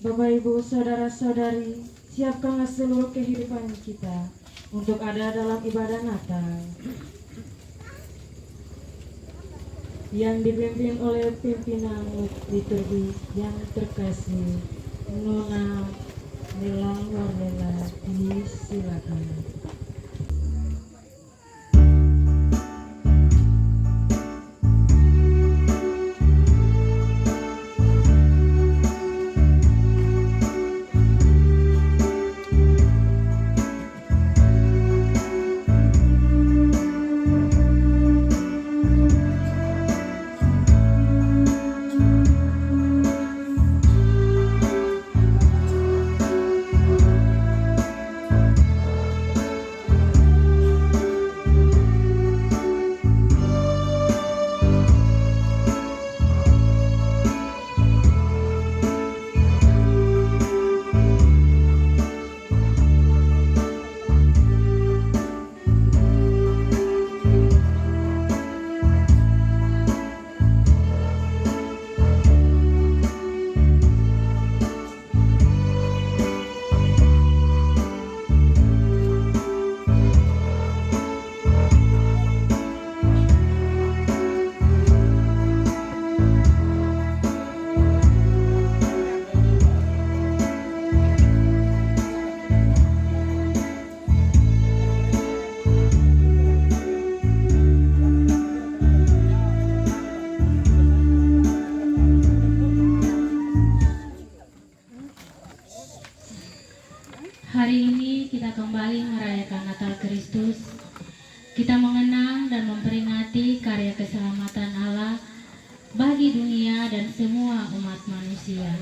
Bapak, Ibu, Saudara-saudari, siapkanlah seluruh kehidupan kita untuk ada dalam ibadah Natal yang dipimpin oleh pimpinan liturgi yang terkasih, Nona Nela Wardela. Disilakan. Hari ini kita kembali merayakan Natal Kristus. Kita mengenang dan memperingati karya keselamatan Allah bagi dunia dan semua umat manusia,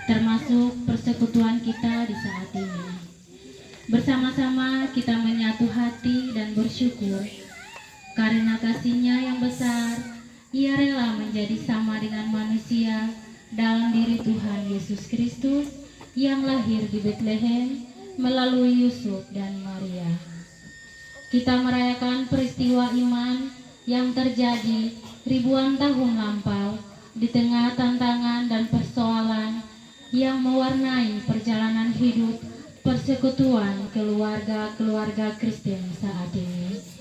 termasuk persekutuan kita di saat ini. Bersama-sama kita menyatu hati dan bersyukur karena kasih-Nya yang besar. Ia rela menjadi sama dengan manusia dalam diri Tuhan Yesus Kristus yang lahir di Betlehem melalui Yusuf dan Maria. Kita merayakan peristiwa iman yang terjadi ribuan tahun lampau di tengah tantangan dan persoalan yang mewarnai perjalanan hidup persekutuan keluarga-keluarga Kristen saat ini.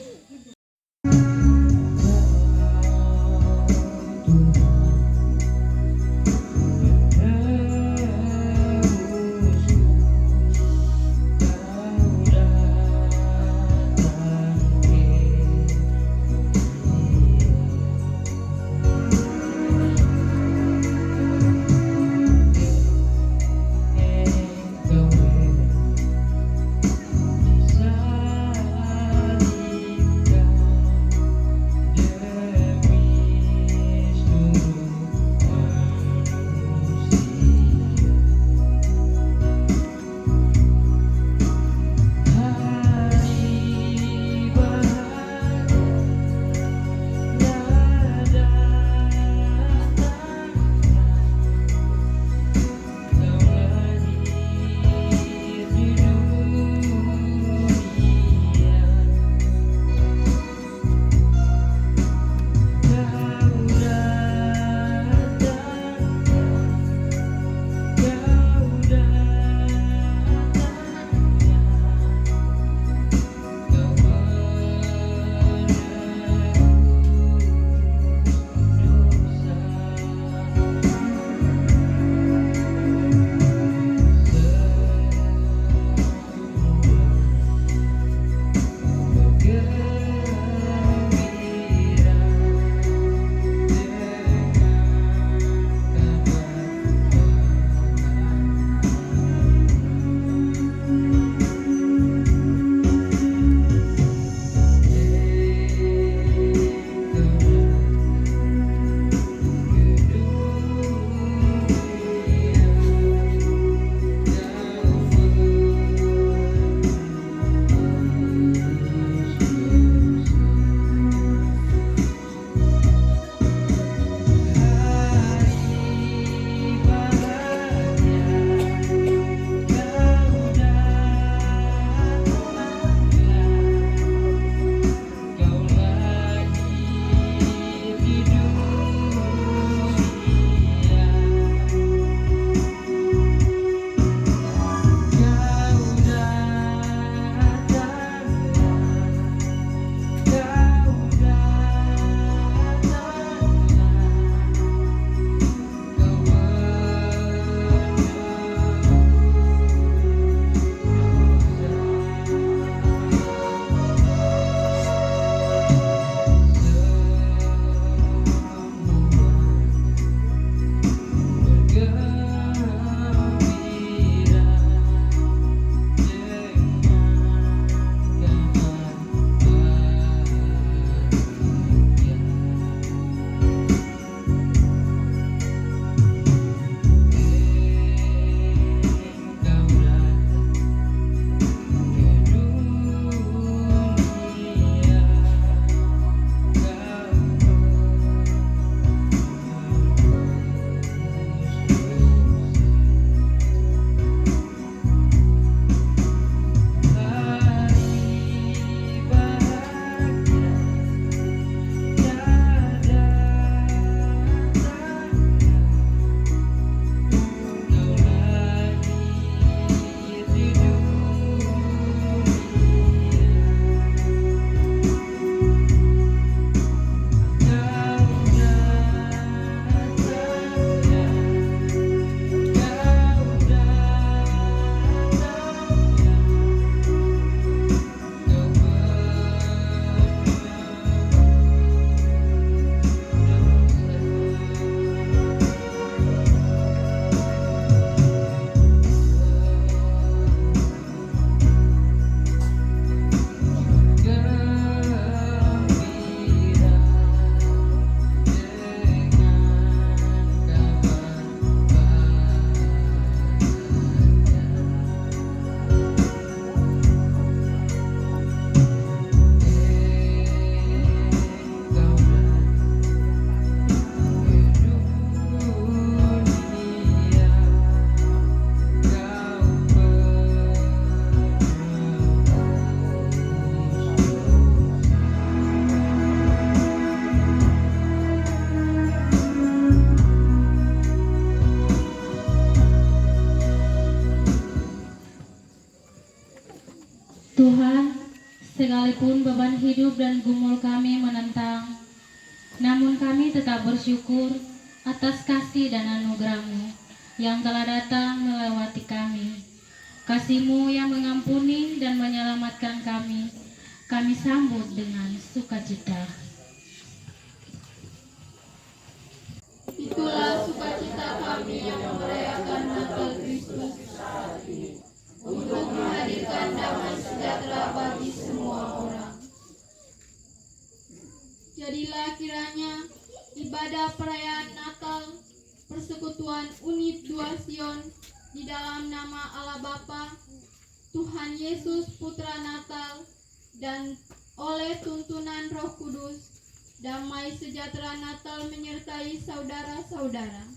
Tuhan, sekalipun beban hidup dan gumul kami menentang, namun kami tetap bersyukur atas kasih dan anugerah-Mu yang telah datang melewati kami. Kasih-Mu yang mengampuni dan menyelamatkan kami sambut dengan sukacita. Itulah sukacita kami yang merayakan Natal Kristus untuk menghadirkan damai sejahtera bagi semua orang. Jadilah kiranya ibadah perayaan Natal, persekutuan unit dua Sion di dalam nama Allah Bapa, Tuhan Yesus Putra Natal, dan oleh tuntunan Roh Kudus, damai sejahtera Natal menyertai saudara-saudara.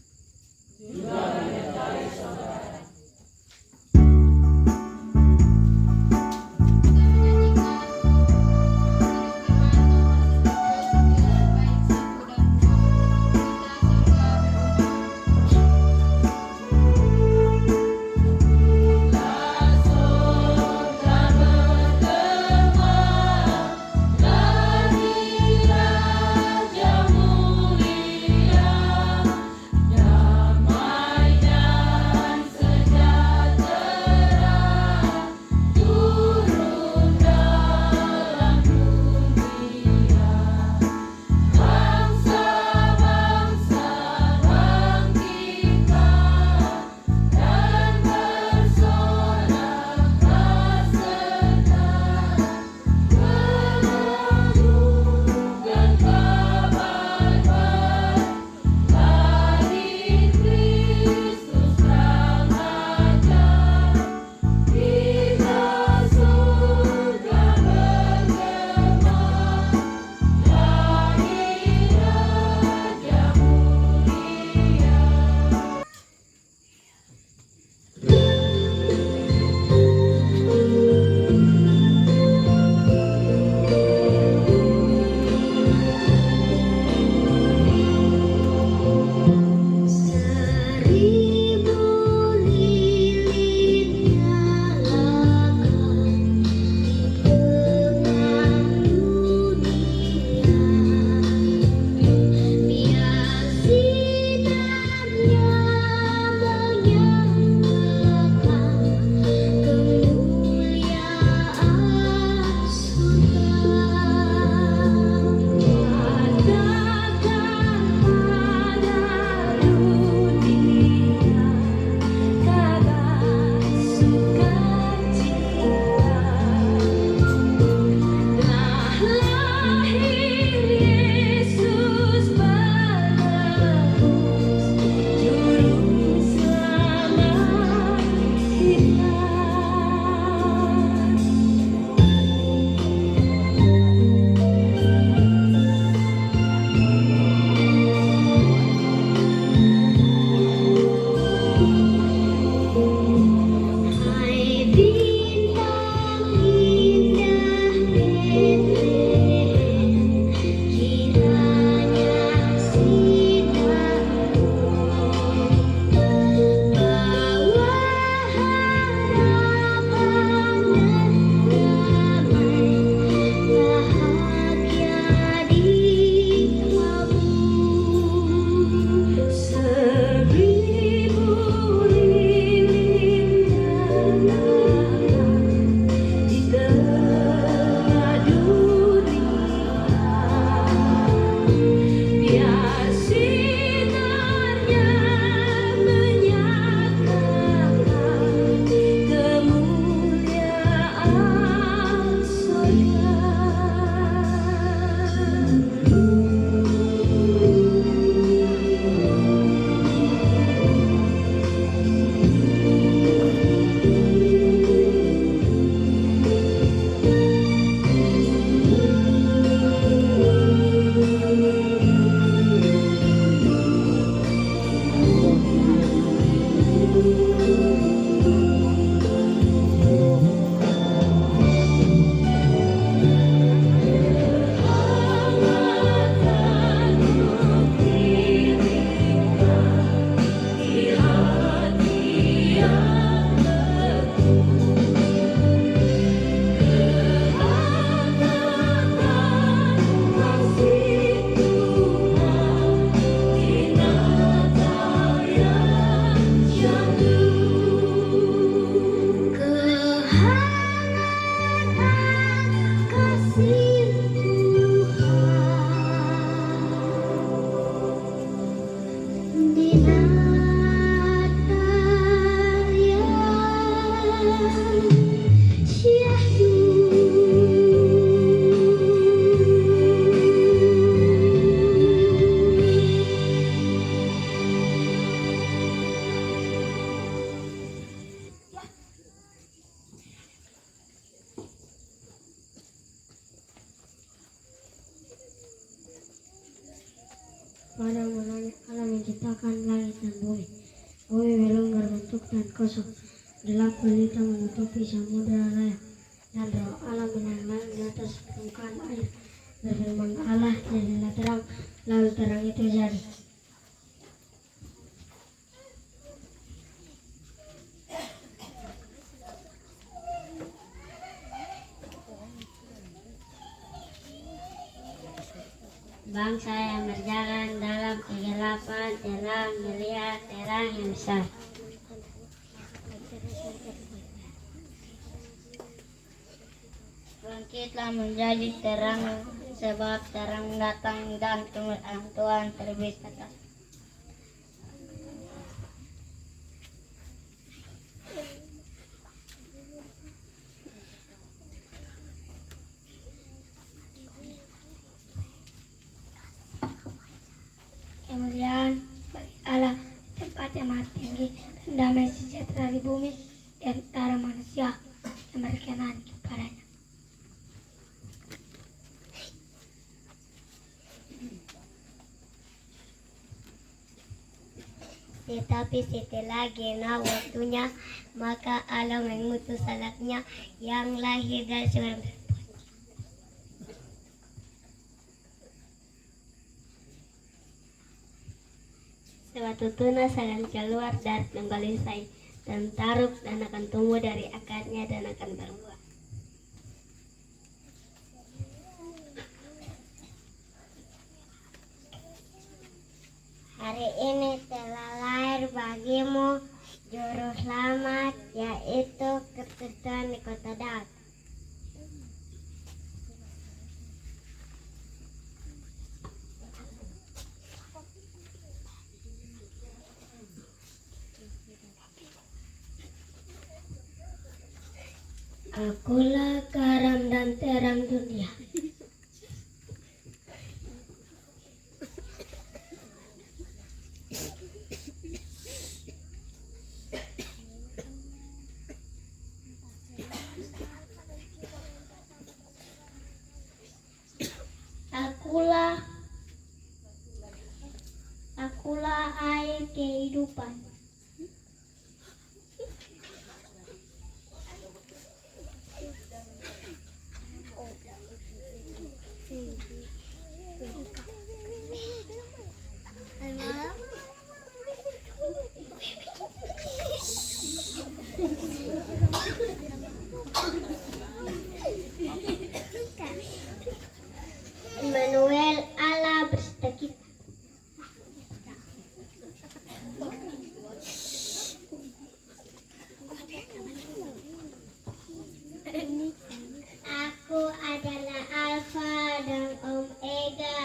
Damai dan pada mulanya Allah menciptakan langit dan bumi. Bumi belum berbentuk dan kosong. Gelap gulita menutupi samudra raya. Dan roh Allah menyala di atas permukaan air. Berfirman Allah, jadilah terang, lalu terang itu jadi. Bangsa yang berjalan dalam kegelapan terang melihat terang yang besar. Bangkitlah menjadi terang, sebab terang datang dan kemuliaan Tuhan terbit atas. Kemuliaan bagi Allah di tempat yang maha tinggi, dan damai sejahtera di bumi di antara manusia yang berkenan kepadanya. Tetapi setelah genap waktunya, maka Allah mengutus anaknya yang lahir dari seorang perempuan. Suatu tunas akan keluar dari penggalisai dan taruk, dan akan tumbuh dari akarnya dan akan berbuah. Hari ini telah lahir bagimu juru selamat, yaitu Kristus di kota Daud. Akulah garam dan terang dunia. Akulah air kehidupan. Immanuel, Allah beserta kita. Aku adalah Alfa dan Omega,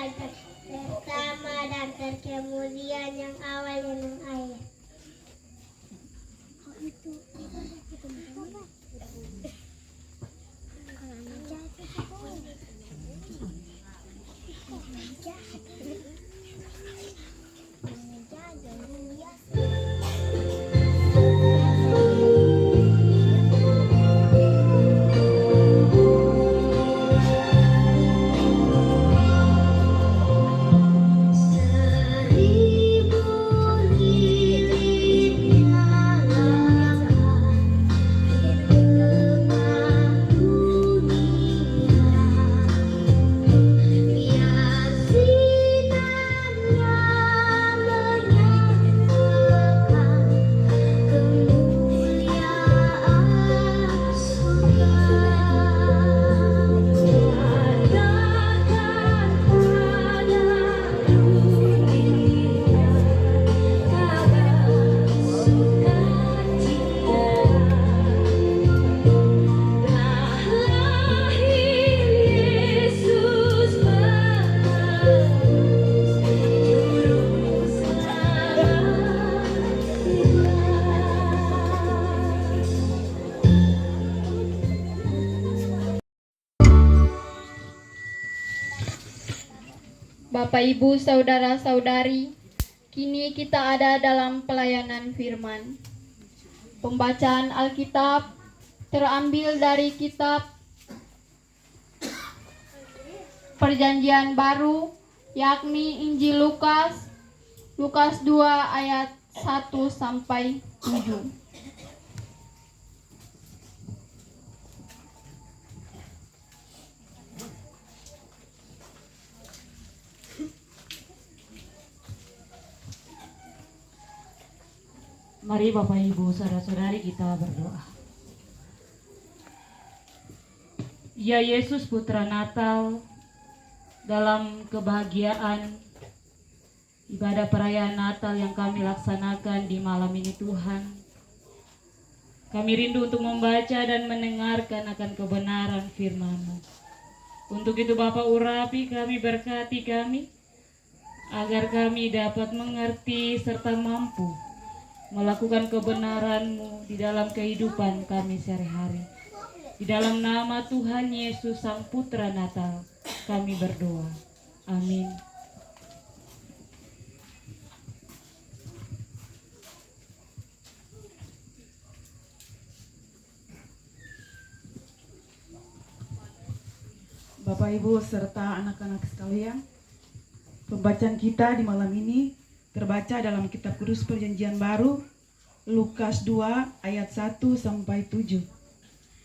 pertama dan terkemuliaan, yang awal dan yang akhir. Bapak, Ibu, Saudara-saudari, kini kita ada dalam pelayanan firman. Pembacaan Alkitab terambil dari kitab Perjanjian Baru, yakni Injil Lukas Lukas 2 ayat 1 sampai 7. Mari Bapak Ibu saudara-saudari kita berdoa. Ya Yesus Putra Natal, dalam kebahagiaan ibadah perayaan Natal yang kami laksanakan di malam ini Tuhan, kami rindu untuk membaca dan mendengarkan akan kebenaran firman-Mu. Untuk itu Bapa urapi kami, berkati kami, agar kami dapat mengerti serta mampu melakukan kebenaran-Mu di dalam kehidupan kami sehari-hari. Di dalam nama Tuhan Yesus Sang Putra Natal kami berdoa. Amin. Bapak Ibu serta anak-anak sekalian, pembacaan kita di malam ini terbaca dalam kitab Kudus Perjanjian Baru Lukas 2 ayat 1 sampai 7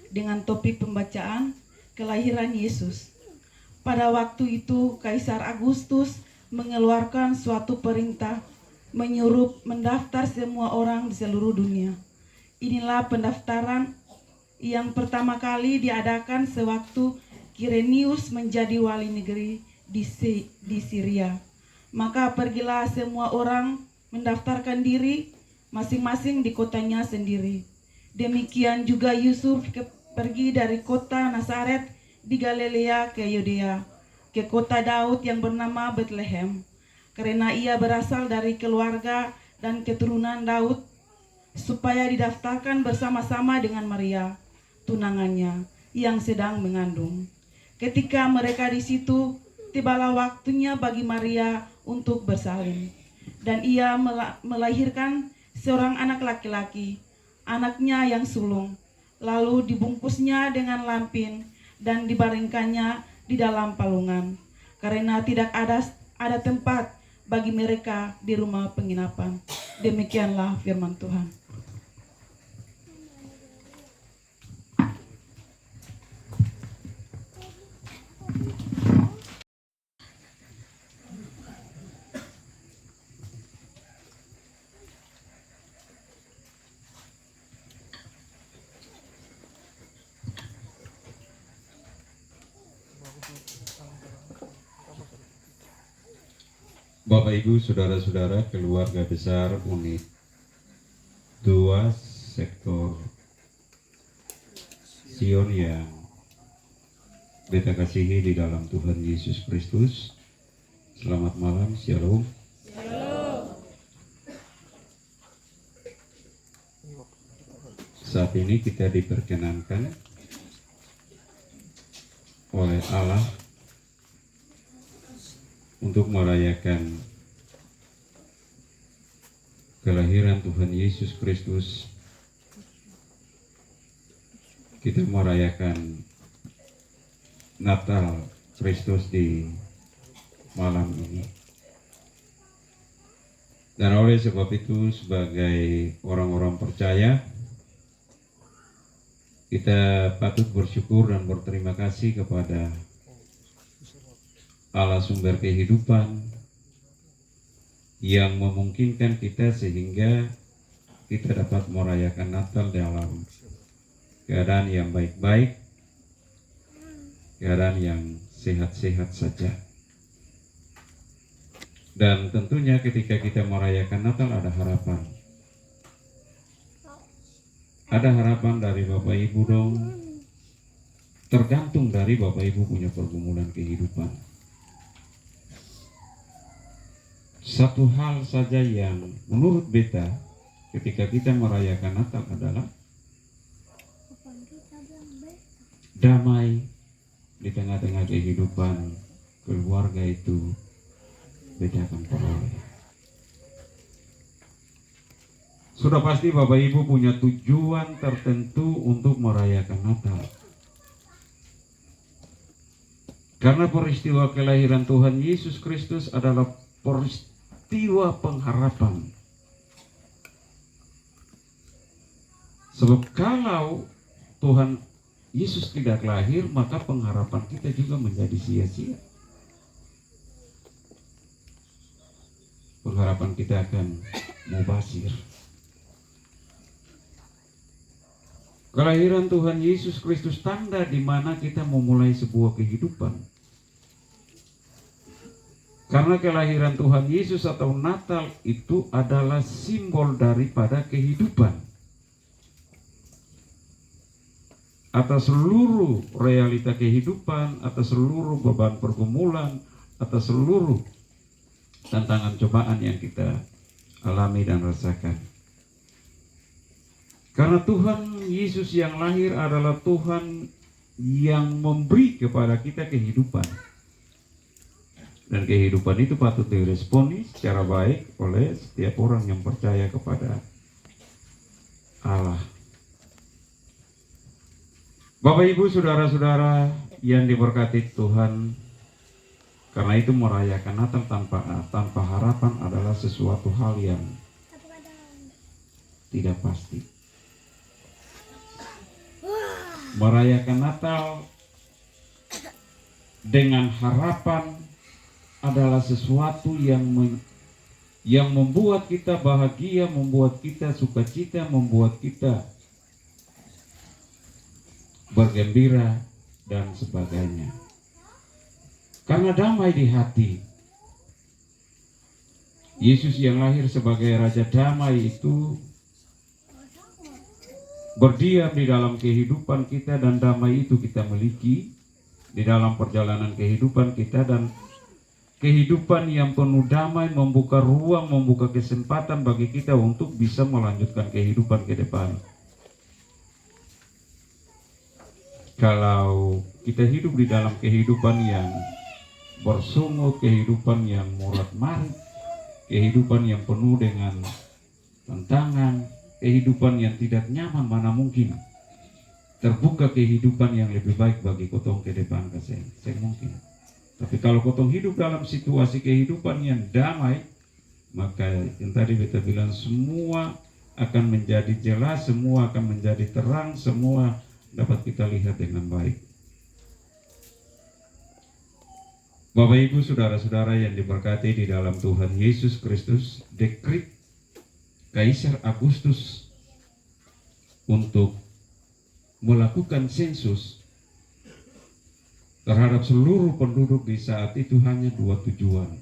dengan topik pembacaan kelahiran Yesus. Pada waktu itu Kaisar Agustus mengeluarkan suatu perintah menyuruh mendaftar semua orang di seluruh dunia. Inilah pendaftaran yang pertama kali diadakan sewaktu Kirenius menjadi wali negeri di Syria. Maka pergilah semua orang mendaftarkan diri masing-masing di kotanya sendiri. Demikian juga Yusuf pergi dari kota Nazaret di Galilea ke Yudea, ke kota Daud yang bernama Bethlehem, karena ia berasal dari keluarga dan keturunan Daud, supaya didaftarkan bersama-sama dengan Maria, tunangannya, yang sedang mengandung. Ketika mereka di situ, tibalah waktunya bagi Maria untuk bersalin, dan ia melahirkan seorang anak laki-laki, anaknya yang sulung. Lalu dibungkusnya dengan lampin dan dibaringkannya di dalam palungan, karena tidak ada tempat bagi mereka di rumah penginapan. Demikianlah firman Tuhan. Bapak Ibu saudara-saudara keluarga besar unit 2 sektor Sion yang kita kasihi di dalam Tuhan Yesus Kristus, selamat malam, shalom. Saat ini kita diperkenankan oleh Allah untuk merayakan kelahiran Tuhan Yesus Kristus. Kita merayakan Natal Kristus di malam ini. Dan oleh sebab itu, sebagai orang-orang percaya, kita patut bersyukur dan berterima kasih kepada Allah sumber kehidupan yang memungkinkan kita sehingga kita dapat merayakan Natal dalam keadaan yang baik-baik, keadaan yang sehat-sehat saja. Dan tentunya ketika kita merayakan Natal ada harapan. Ada harapan dari Bapak Ibu dong. Tergantung dari Bapak Ibu punya pergumulan kehidupan. Satu hal saja yang menurut beta ketika kita merayakan Natal adalah damai di tengah-tengah kehidupan keluarga itu beta akan peroleh. Sudah pasti Bapak Ibu punya tujuan tertentu untuk merayakan Natal. Karena peristiwa kelahiran Tuhan Yesus Kristus adalah peristiwa peristiwa pengharapan. Sebab kalau Tuhan Yesus tidak lahir, maka pengharapan kita juga menjadi sia-sia. Pengharapan kita akan mubazir. Kelahiran Tuhan Yesus Kristus tanda di mana kita memulai sebuah kehidupan. Karena kelahiran Tuhan Yesus atau Natal itu adalah simbol daripada kehidupan. Atas seluruh realita kehidupan, atas seluruh beban pergumulan, atas seluruh tantangan cobaan yang kita alami dan rasakan. Karena Tuhan Yesus yang lahir adalah Tuhan yang memberi kepada kita kehidupan. Dan kehidupan itu patut diresponi secara baik oleh setiap orang yang percaya kepada Allah. Bapak, Ibu, saudara-saudara yang diberkati Tuhan, karena itu merayakan Natal tanpa harapan adalah sesuatu hal yang tidak pasti. Merayakan Natal dengan harapan adalah sesuatu yang membuat kita bahagia, membuat kita sukacita, membuat kita bergembira dan sebagainya. Karena damai di hati. Yesus yang lahir sebagai Raja Damai itu berdiam di dalam kehidupan kita, dan damai itu kita miliki di dalam perjalanan kehidupan kita, dan kehidupan yang penuh damai membuka ruang, membuka kesempatan bagi kita untuk bisa melanjutkan kehidupan ke depan. Kalau kita hidup di dalam kehidupan yang bersungut, kehidupan yang murat-marit, kehidupan yang penuh dengan tantangan, kehidupan yang tidak nyaman, mana mungkin terbuka kehidupan yang lebih baik bagi kotong ke depan ke saya mungkin. Tapi kalau kotong hidup dalam situasi kehidupan yang damai, maka yang tadi kita bilang semua akan menjadi jelas, semua akan menjadi terang, semua dapat kita lihat dengan baik. Bapak, Ibu, saudara-saudara yang diberkati di dalam Tuhan Yesus Kristus, dekrit Kaisar Agustus untuk melakukan sensus terhadap seluruh penduduk di saat itu hanya dua tujuan.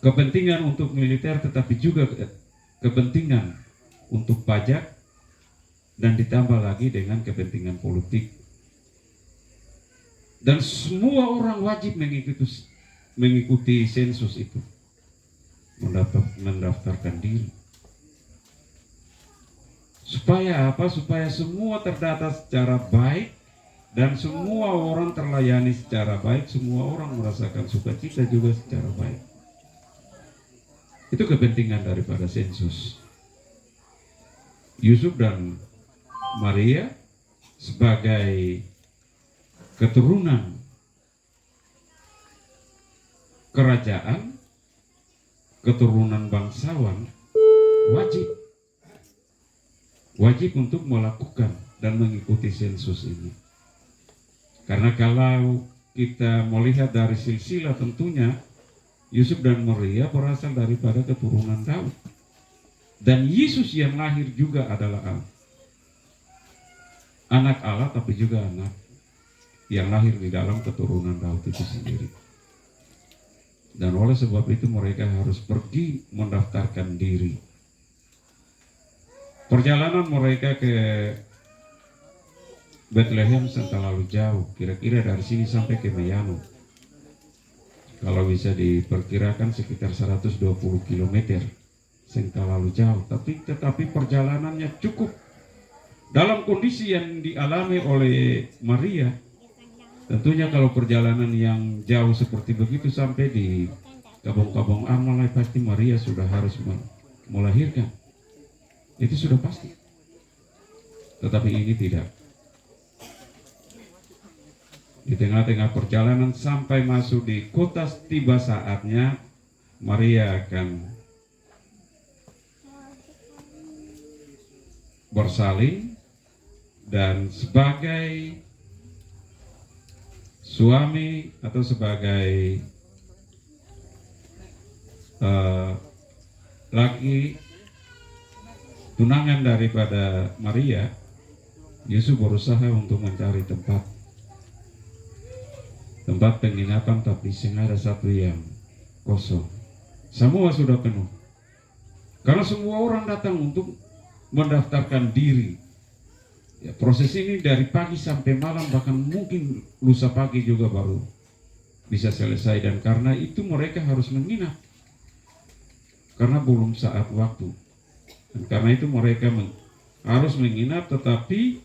Kepentingan untuk militer, tetapi juga kepentingan untuk pajak, dan ditambah lagi dengan kepentingan politik. Dan semua orang wajib mengikuti sensus itu, mendaftarkan diri. Supaya apa? Supaya semua terdata secara baik dan semua orang terlayani secara baik, semua orang merasakan sukacita juga secara baik. Itu kepentingan daripada sensus. Yusuf dan Maria sebagai keturunan kerajaan, keturunan bangsawan, wajib untuk melakukan dan mengikuti sensus ini. Karena kalau kita melihat dari silsilah, tentunya Yusuf dan Maria berasal daripada keturunan Daud. Dan Yesus yang lahir juga adalah anak Allah, tapi juga anak yang lahir di dalam keturunan Daud itu sendiri. Dan oleh sebab itu mereka harus pergi mendaftarkan diri. Perjalanan mereka ke Bethlehem terlalu jauh, kira-kira dari sini sampai ke Meyanu. Kalau bisa diperkirakan sekitar 120 km, terlalu jauh. Tetapi perjalanannya cukup. Dalam kondisi yang dialami oleh Maria, tentunya kalau perjalanan yang jauh seperti begitu sampai di kampung-kampung Amalai, pasti Maria sudah harus melahirkan. Itu sudah pasti. Tetapi ini tidak. Di tengah-tengah perjalanan sampai masuk di kota, tiba saatnya Maria akan bersalin, dan sebagai suami atau sebagai laki tunangan daripada Maria, Yusuf berusaha untuk mencari tempat penginapan, tapi ada satu yang kosong. Semua sudah penuh karena semua orang datang untuk mendaftarkan diri. Ya, proses ini dari pagi sampai malam, bahkan mungkin lusa pagi juga baru bisa selesai, dan karena itu mereka harus menginap karena belum saat waktu, dan karena itu mereka harus menginap, tetapi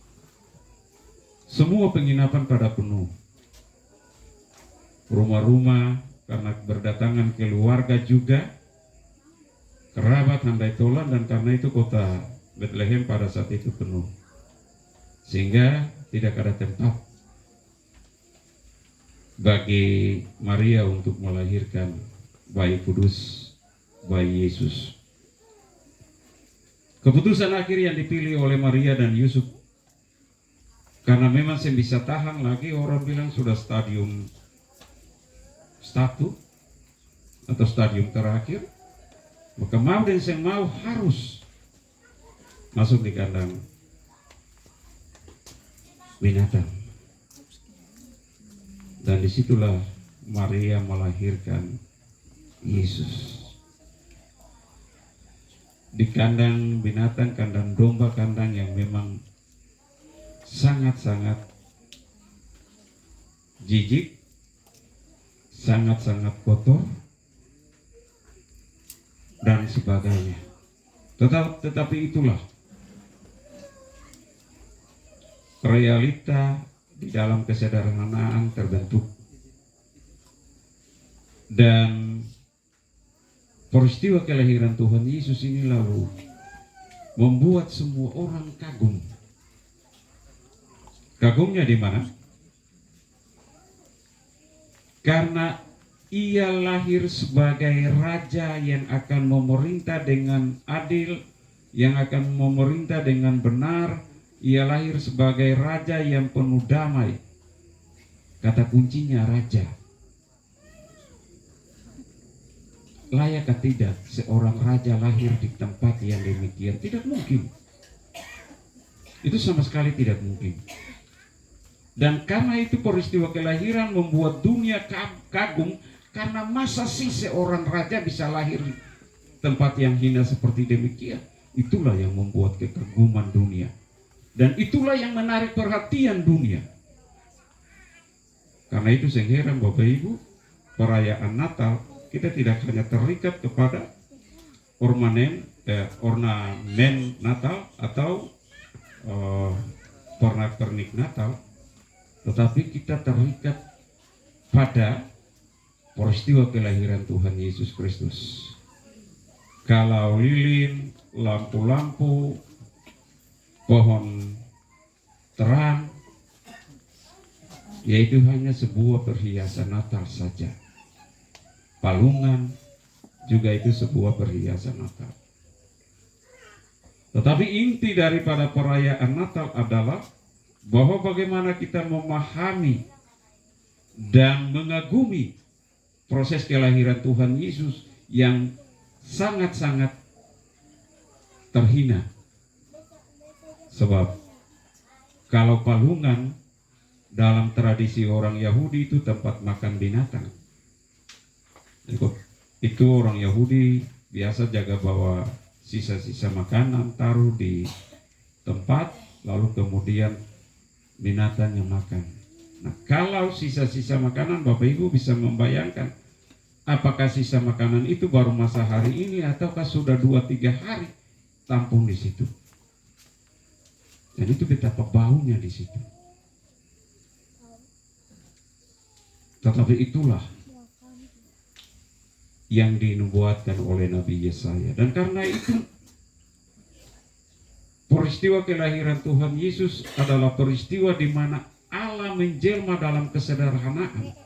semua penginapan pada penuh. Rumah-rumah karena berdatangan keluarga juga, kerabat, handai tolan, dan karena itu kota Bethlehem pada saat itu penuh, sehingga tidak ada tempat bagi Maria untuk melahirkan bayi kudus, bayi Yesus. Keputusan akhir yang dipilih oleh Maria dan Yusuf, karena memang saya bisa tahan lagi, orang bilang sudah stadium 1 atau stadium terakhir, maka mau dan saya mau harus masuk di kandang binatang. Dan disitulah Maria melahirkan Yesus. Di kandang binatang, kandang domba, kandang yang memang sangat-sangat jijik, sangat-sangat kotor, dan sebagainya. Tetapi itulah realita di dalam kesederhanaan terbentuk, dan peristiwa kelahiran Tuhan Yesus ini lalu membuat semua orang kagum. Kagumnya di mana? Karena ia lahir sebagai raja yang akan memerintah dengan adil, yang akan memerintah dengan benar. Ia lahir sebagai raja yang penuh damai. Kata kuncinya raja. Layakkah tidak seorang raja lahir di tempat yang demikian? Tidak mungkin. Itu sama sekali tidak mungkin. Dan karena itu peristiwa kelahiran membuat dunia kagum, karena masa sih seorang raja bisa lahir di tempat yang hina seperti demikian. Itulah yang membuat kekaguman dunia. Dan itulah yang menarik perhatian dunia. Karena itu saya heran Bapak Ibu, perayaan Natal kita tidak hanya terikat kepada ornamen Natal atau pernak-pernik Natal, tetapi kita terikat pada peristiwa kelahiran Tuhan Yesus Kristus. Kalau lilin, lampu-lampu, pohon terang, yaitu hanya sebuah perhiasan Natal saja. Palungan juga itu sebuah perhiasan Natal. Tetapi inti daripada perayaan Natal adalah bahwa bagaimana kita memahami dan mengagumi proses kelahiran Tuhan Yesus yang sangat-sangat terhina. Sebab kalau palungan dalam tradisi orang Yahudi itu tempat makan binatang. Itu orang Yahudi biasa jaga bawa sisa-sisa makanan, taruh di tempat, lalu kemudian binatang yang makan. Nah, kalau sisa-sisa makanan, Bapak Ibu bisa membayangkan apakah sisa makanan itu baru masa hari ini ataukah sudah 2-3 hari tampung di situ. Dan itu betapa baunya di situ. Tetapi itulah yang dinubuatkan oleh Nabi Yesaya. Dan karena itu peristiwa kelahiran Tuhan Yesus adalah peristiwa di mana Allah menjelma dalam kesederhanaan.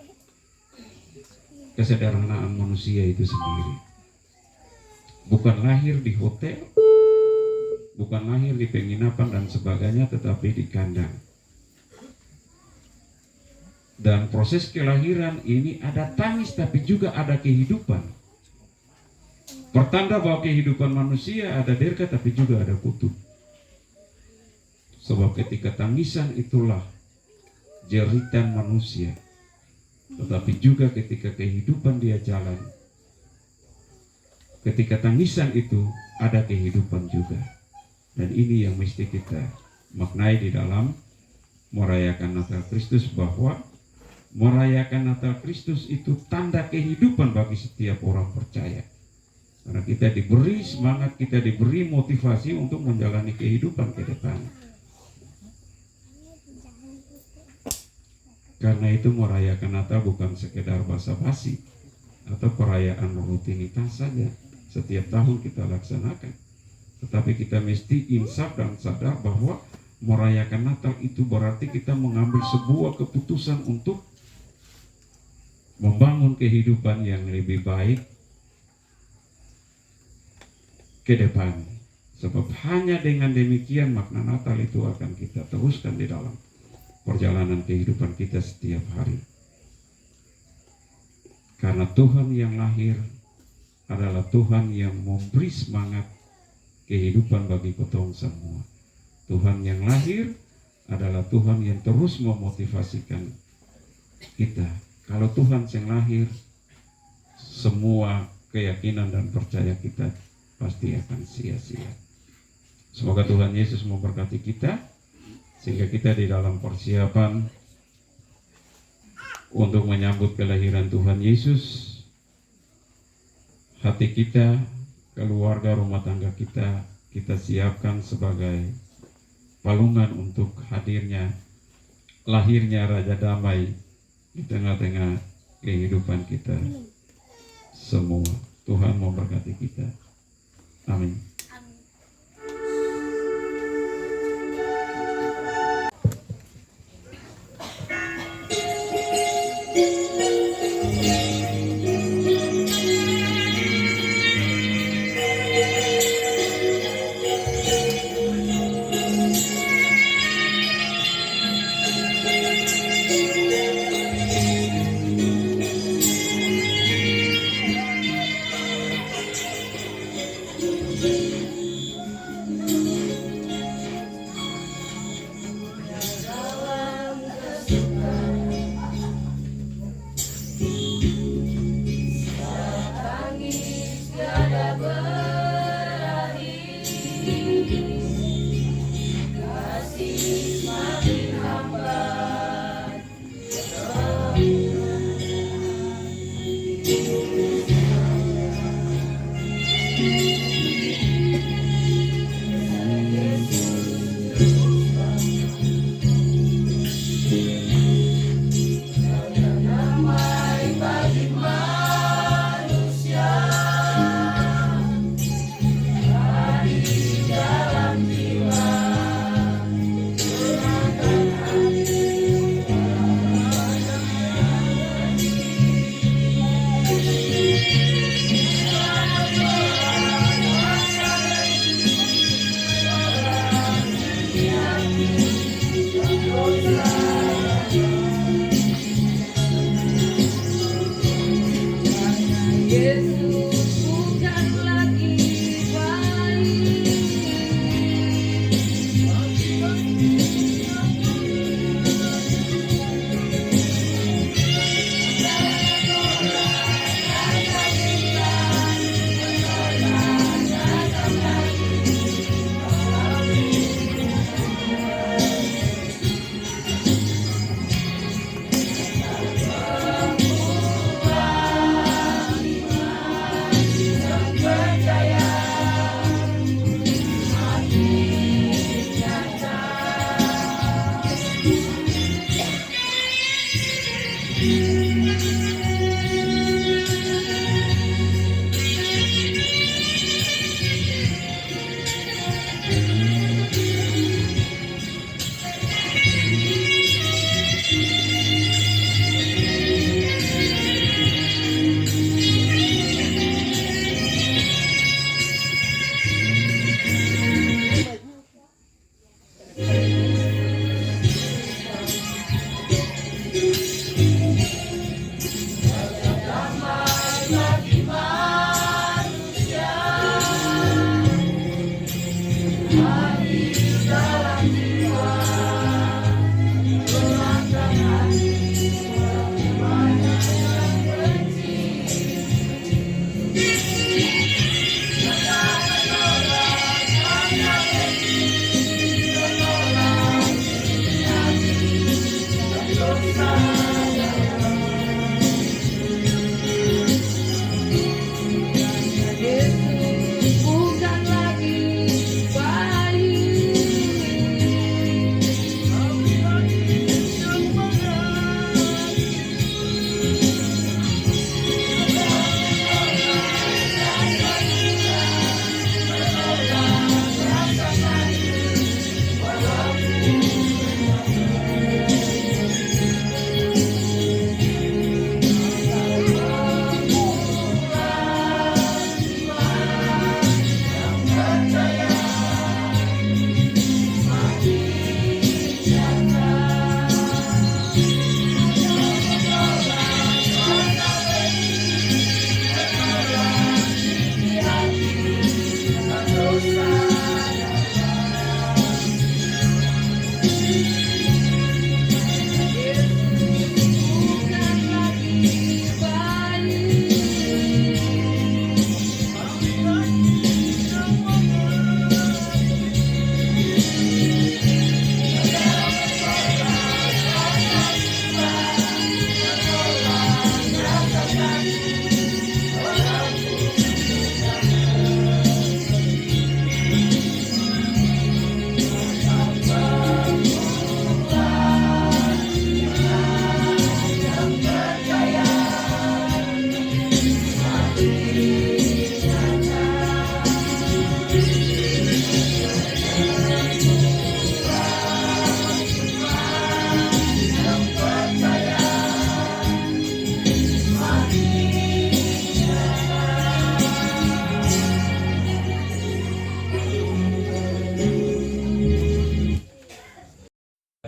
kesederhanaan manusia itu sendiri. Bukan lahir di hotel, bukan lahir di penginapan dan sebagainya, tetapi di kandang. Dan proses kelahiran ini ada tangis tapi juga ada kehidupan. Pertanda bahwa kehidupan manusia ada derka tapi juga ada kutuk. Sebab ketika tangisan itulah jeritan manusia. Tetapi juga ketika kehidupan dia jalan, ketika tangisan itu ada kehidupan juga. Dan ini yang mesti kita maknai di dalam merayakan Natal Kristus, bahwa merayakan Natal Kristus itu tanda kehidupan bagi setiap orang percaya. Karena kita diberi semangat, kita diberi motivasi untuk menjalani kehidupan ke depan. Karena itu merayakan Natal bukan sekedar basa-basi atau perayaan rutinitas saja. Setiap tahun kita laksanakan. Tetapi kita mesti insaf dan sadar bahwa merayakan Natal itu berarti kita mengambil sebuah keputusan untuk membangun kehidupan yang lebih baik ke depan. Sebab hanya dengan demikian makna Natal itu akan kita teruskan di dalam perjalanan kehidupan kita setiap hari. Karena Tuhan yang lahir adalah Tuhan yang memberi semangat kehidupan bagi kita semua. Tuhan yang lahir adalah Tuhan yang terus memotivasikan kita. Kalau Tuhan yang lahir, semua keyakinan dan percaya kita pasti akan sia-sia. Semoga Tuhan Yesus memberkati kita, sehingga kita di dalam persiapan untuk menyambut kelahiran Tuhan Yesus, hati kita, keluarga, rumah tangga kita siapkan sebagai palungan untuk lahirnya Raja Damai di tengah-tengah kehidupan kita semua. Tuhan memberkati kita. Amin.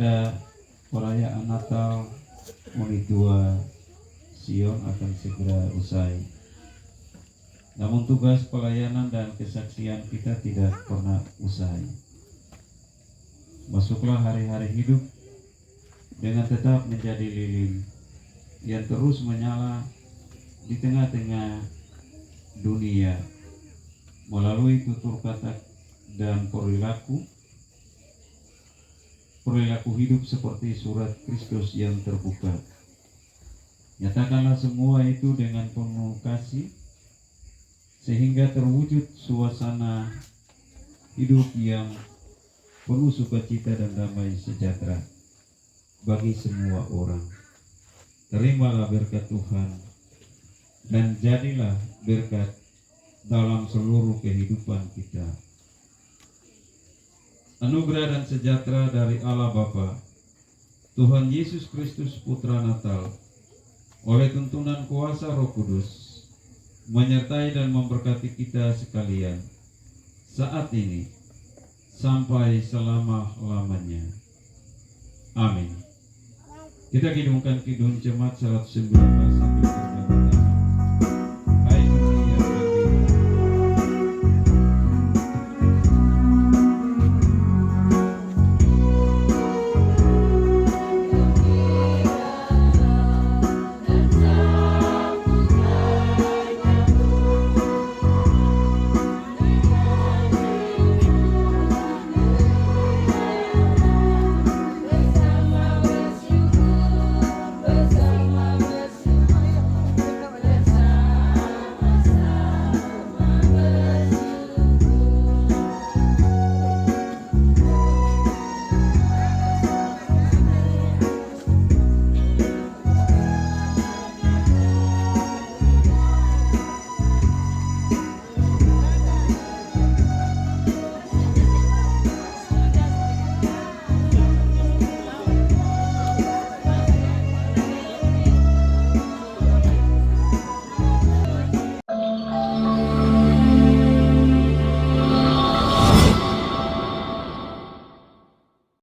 ibadah perayaan Natal Monitua Sion akan segera usai. Namun tugas pelayanan dan kesaksian kita tidak pernah usai. Masuklah hari-hari hidup dengan tetap menjadi lilin yang terus menyala di tengah-tengah dunia melalui tutur kata dan perilaku hidup seperti surat Kristus yang terbuka. Nyatakanlah semua itu dengan penuh kasih sehingga terwujud suasana hidup yang penuh sukacita dan damai sejahtera bagi semua orang. Terimalah berkat Tuhan dan jadilah berkat dalam seluruh kehidupan kita. Anugerah dan sejahtera dari Allah Bapa, Tuhan Yesus Kristus Putra Natal, oleh tuntunan kuasa Roh Kudus, menyertai dan memberkati kita sekalian saat ini sampai selama-lamanya. Amin. Kita kidungkan kidung jemaat 119 sambil